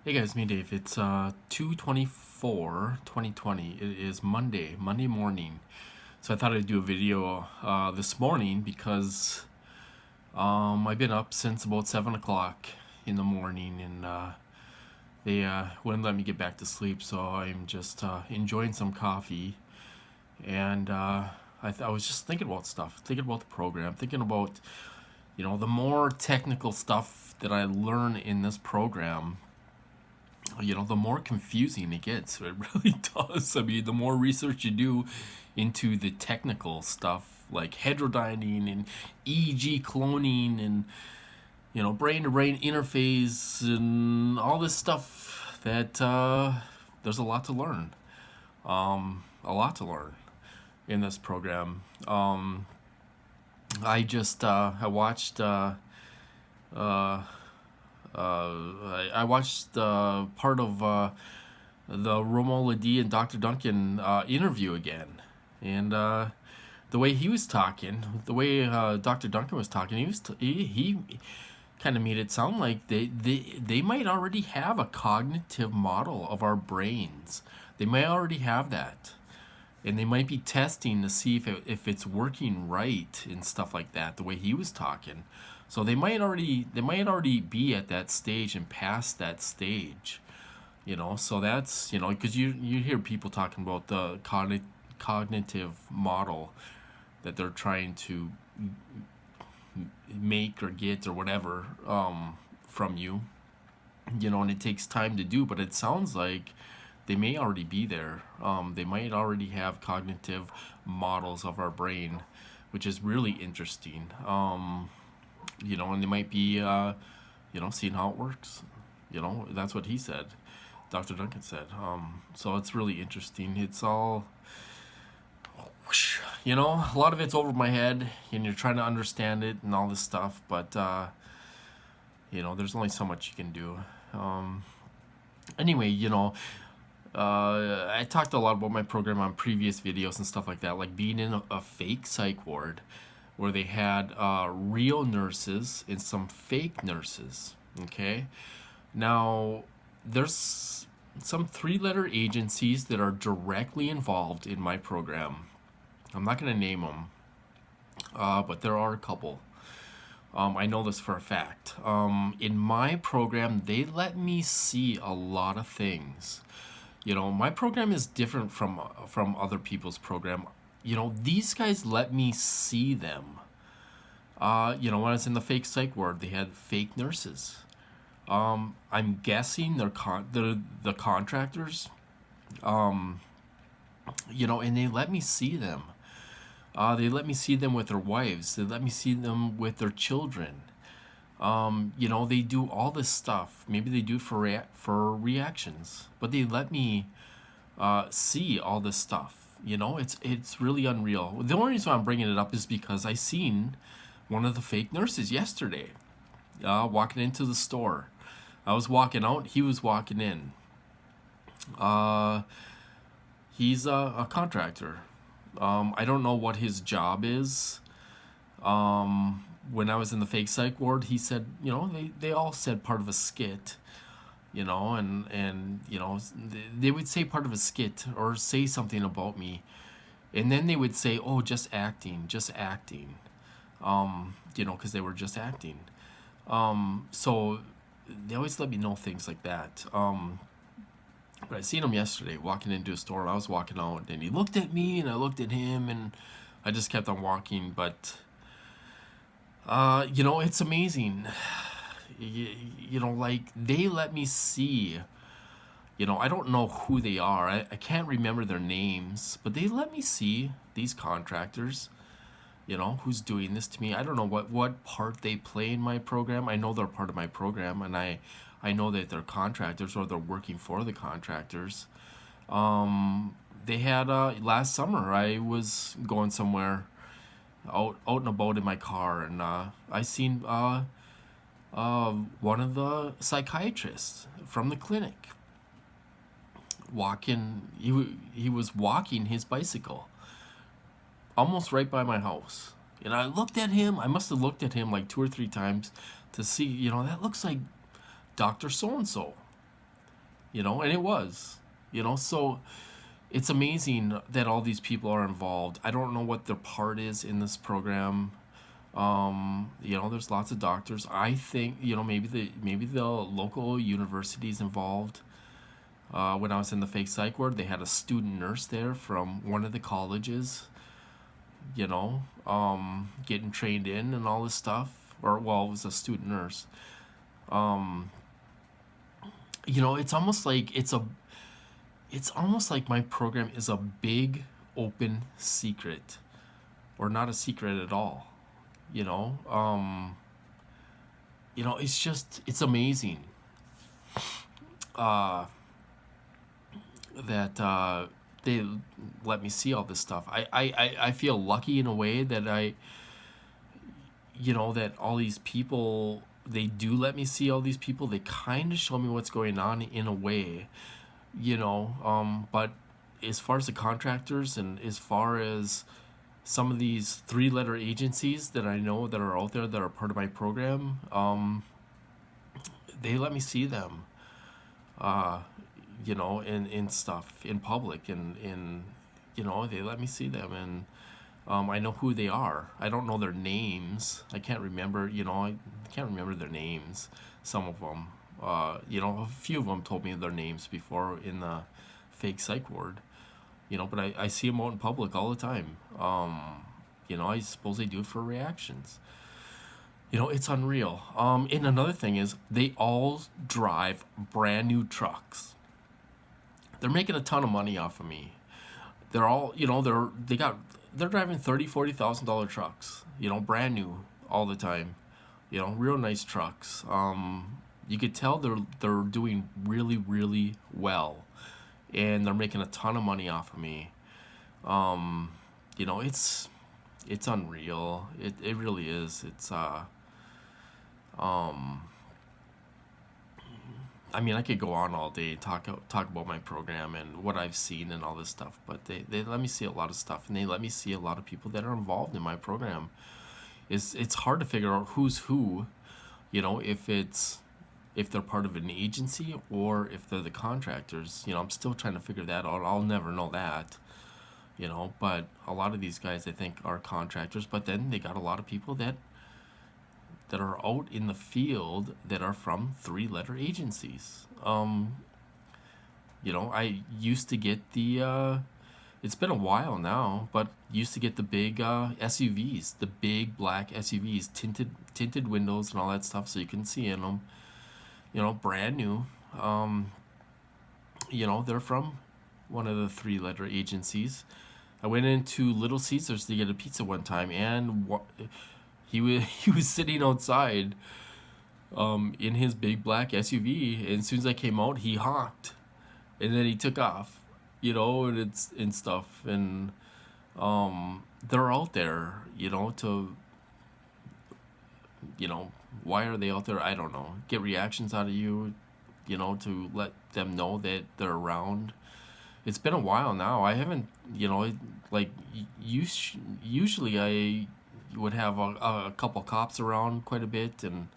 Hey guys, me Dave. It's 2/24/2020. It is Monday morning. So I thought I'd do a video this morning because I've been up since about 7 o'clock in the morning, and they wouldn't let me get back to sleep. So I'm just enjoying some coffee, and I was just thinking about stuff, thinking about the program, thinking about the more technical stuff that I learn in this program, the more confusing it gets. It really does. I mean, the more research you do into the technical stuff like heterodyning and EEG cloning and brain to brain interface and all this stuff, that there's a lot to learn. A lot to learn in this program. I watched I watched part of the Romo Ladie and Dr. Duncan interview again, and the way he was talking, the way Dr. Duncan was talking, he kind of made it sound like they might already have a cognitive model of our brains. They might already have that, and they might be testing to see if it's working right and stuff like that, the way he was talking. So they might already be at that stage and past that stage. So that's, because you hear people talking about the cognitive model that they're trying to make or get or whatever, from you, and it takes time to do, but it sounds like they may already be there. They might already have cognitive models of our brain, which is really interesting. And they might be, seeing how it works. That's what he said. Dr. Duncan said. So it's really interesting. It's all, a lot of it's over my head, and you're trying to understand it and all this stuff, but, there's only so much you can do. Anyway, I talked a lot about my program on previous videos and stuff like that, like being in a fake psych ward where they had real nurses and some fake nurses. Okay, now there's some three-letter agencies that are directly involved in my program. I'm not going to name them, but there are a couple. I know this for a fact. In my program, they let me see a lot of things. My program is different from other people's program. These guys let me see them. When I was in the fake psych ward, they had fake nurses. I'm guessing they're the contractors. And they let me see them. They let me see them with their wives. They let me see them with their children. They do all this stuff. Maybe they do it for reactions, but they let me see all this stuff. It's really unreal. The only reason I'm bringing it up is because I seen one of the fake nurses yesterday, walking into the store. I was walking out. He was walking in. Uh, he's a contractor. I don't know what his job is. When I was in the fake psych ward, he said, they all said part of a skit, and they would say part of a skit or say something about me, and then they would say, oh, just acting, because they were just acting. So they always let me know things like that. But I seen him yesterday walking into a store, and I was walking out, and he looked at me, and I looked at him, and I just kept on walking. But it's amazing. Like they let me see. I don't know who they are. I can't remember their names, but they let me see these contractors. Who's doing this to me. I don't know what part they play in my program. I know they're part of my program, and I know that they're contractors or they're working for the contractors. They had last summer I was going somewhere out and about in my car, and I seen one of the psychiatrists from the clinic walking. He was walking his bicycle almost right by my house. And I looked at him. I must have looked at him like two or three times to see, that looks like Dr. So and so. And it was, so it's amazing that all these people are involved. I don't know what their part is in this program. There's lots of doctors. I think, maybe the local universities involved. When I was in the fake psych ward, they had a student nurse there from one of the colleges, getting trained in and all this stuff. Or, well, it was a student nurse. Um, it's almost like my program is a big open secret, or not a secret at all. You know, um, it's amazing uh, that they let me see all this stuff. I feel lucky in a way that that all these people, they do let me see all these people. They kind of show me what's going on in a way, but as far as the contractors, and as far as some of these three-letter agencies that I know that are out there that are part of my program, they let me see them, uh, in stuff in public, and they let me see them, and I know who they are. I don't know their names. I can't remember. I can't remember their names. Some of them, a few of them told me their names before in the fake psych ward. But I see them out in public all the time. I suppose they do it for reactions. It's unreal. And another thing is, they all drive brand new trucks. They're making a ton of money off of me. They're all, they're driving $30,000-$40,000 trucks. Brand new all the time. Real nice trucks. You could tell they're doing really, really well, and they're making a ton of money off of me. Um, it's unreal. It really is. Um, I mean, I could go on all day, talk about my program and what I've seen and all this stuff, but they let me see a lot of stuff, and they let me see a lot of people that are involved in my program. It's hard to figure out who's who, if they're part of an agency or if they're the contractors. I'm still trying to figure that out. I'll never know that. But a lot of these guys, I think, are contractors, but then they got a lot of people that are out in the field that are from three-letter agencies. I used to get it's been a while now, but used to get the big SUVs, the big black SUVs, tinted windows and all that stuff, so you can see in them. Brand new. They're from one of the three-letter agencies. I went into Little Caesars to get a pizza one time, and he was he was sitting outside, in his big black SUV, and as soon as I came out, he honked, and then he took off, and stuff, and they're out there, to why are they out there? I don't know. Get reactions out of you, to let them know that they're around. It's been a while now. I haven't, like, usually I would have a couple cops around quite a bit, and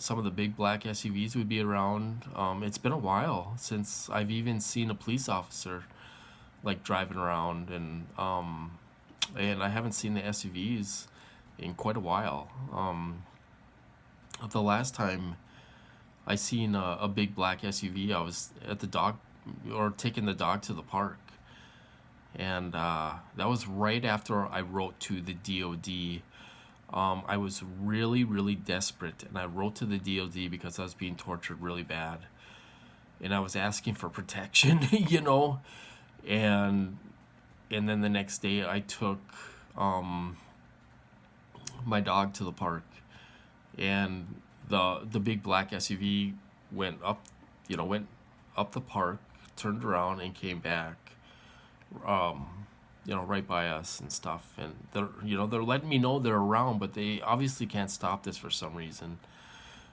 some of the big black SUVs would be around. It's been a while since I've even seen a police officer, like, driving around, and I haven't seen the SUVs in quite a while. The last time I seen a big black SUV, I was at the dog, or taking the dog to the park, and that was right after I wrote to the DOD. I was really, really desperate, and I wrote to the DOD because I was being tortured really bad, and I was asking for protection, and then the next day I took my dog to the park, and the big black SUV went up, went up the park, turned around, and came back, right by us and stuff. And they're letting me know they're around, but they obviously can't stop this for some reason,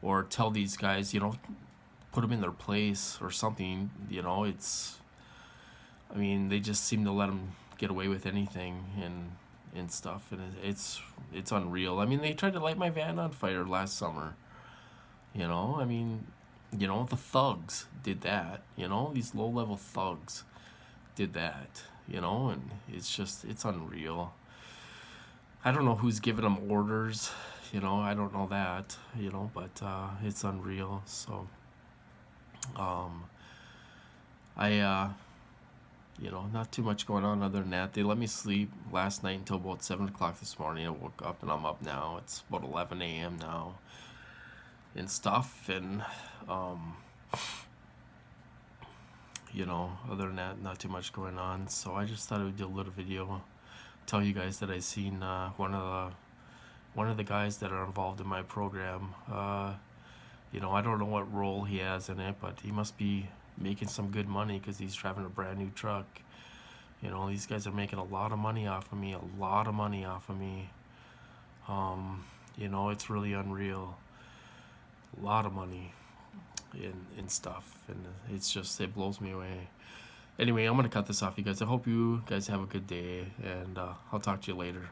or tell these guys, put them in their place or something. I mean, they just seem to let them get away with anything, and stuff, and it's unreal. I mean, they tried to light my van on fire last summer. I mean, You know, the thugs did that. You know, these low-level thugs did that. You know, and it's unreal. I don't know who's giving them orders. You know, I don't know that. You know, but it's unreal. So, um, I you know, not too much going on other than that. They let me sleep last night until about 7 o'clock this morning. I woke up and I'm up now. It's about 11 a.m. now and stuff. And you know, other than that, not too much going on. So I just thought I would do a little video, tell you guys that I seen one of the guys that are involved in my program. You know, I don't know what role he has in it, but he must be making some good money because he's driving a brand new truck. You know, these guys are making a lot of money off of me, a lot of money off of me. You know, it's really unreal. A lot of money in stuff, and it's just, it blows me away. Anyway, I'm gonna cut this off, you guys. I hope you guys have a good day, and I'll talk to you later.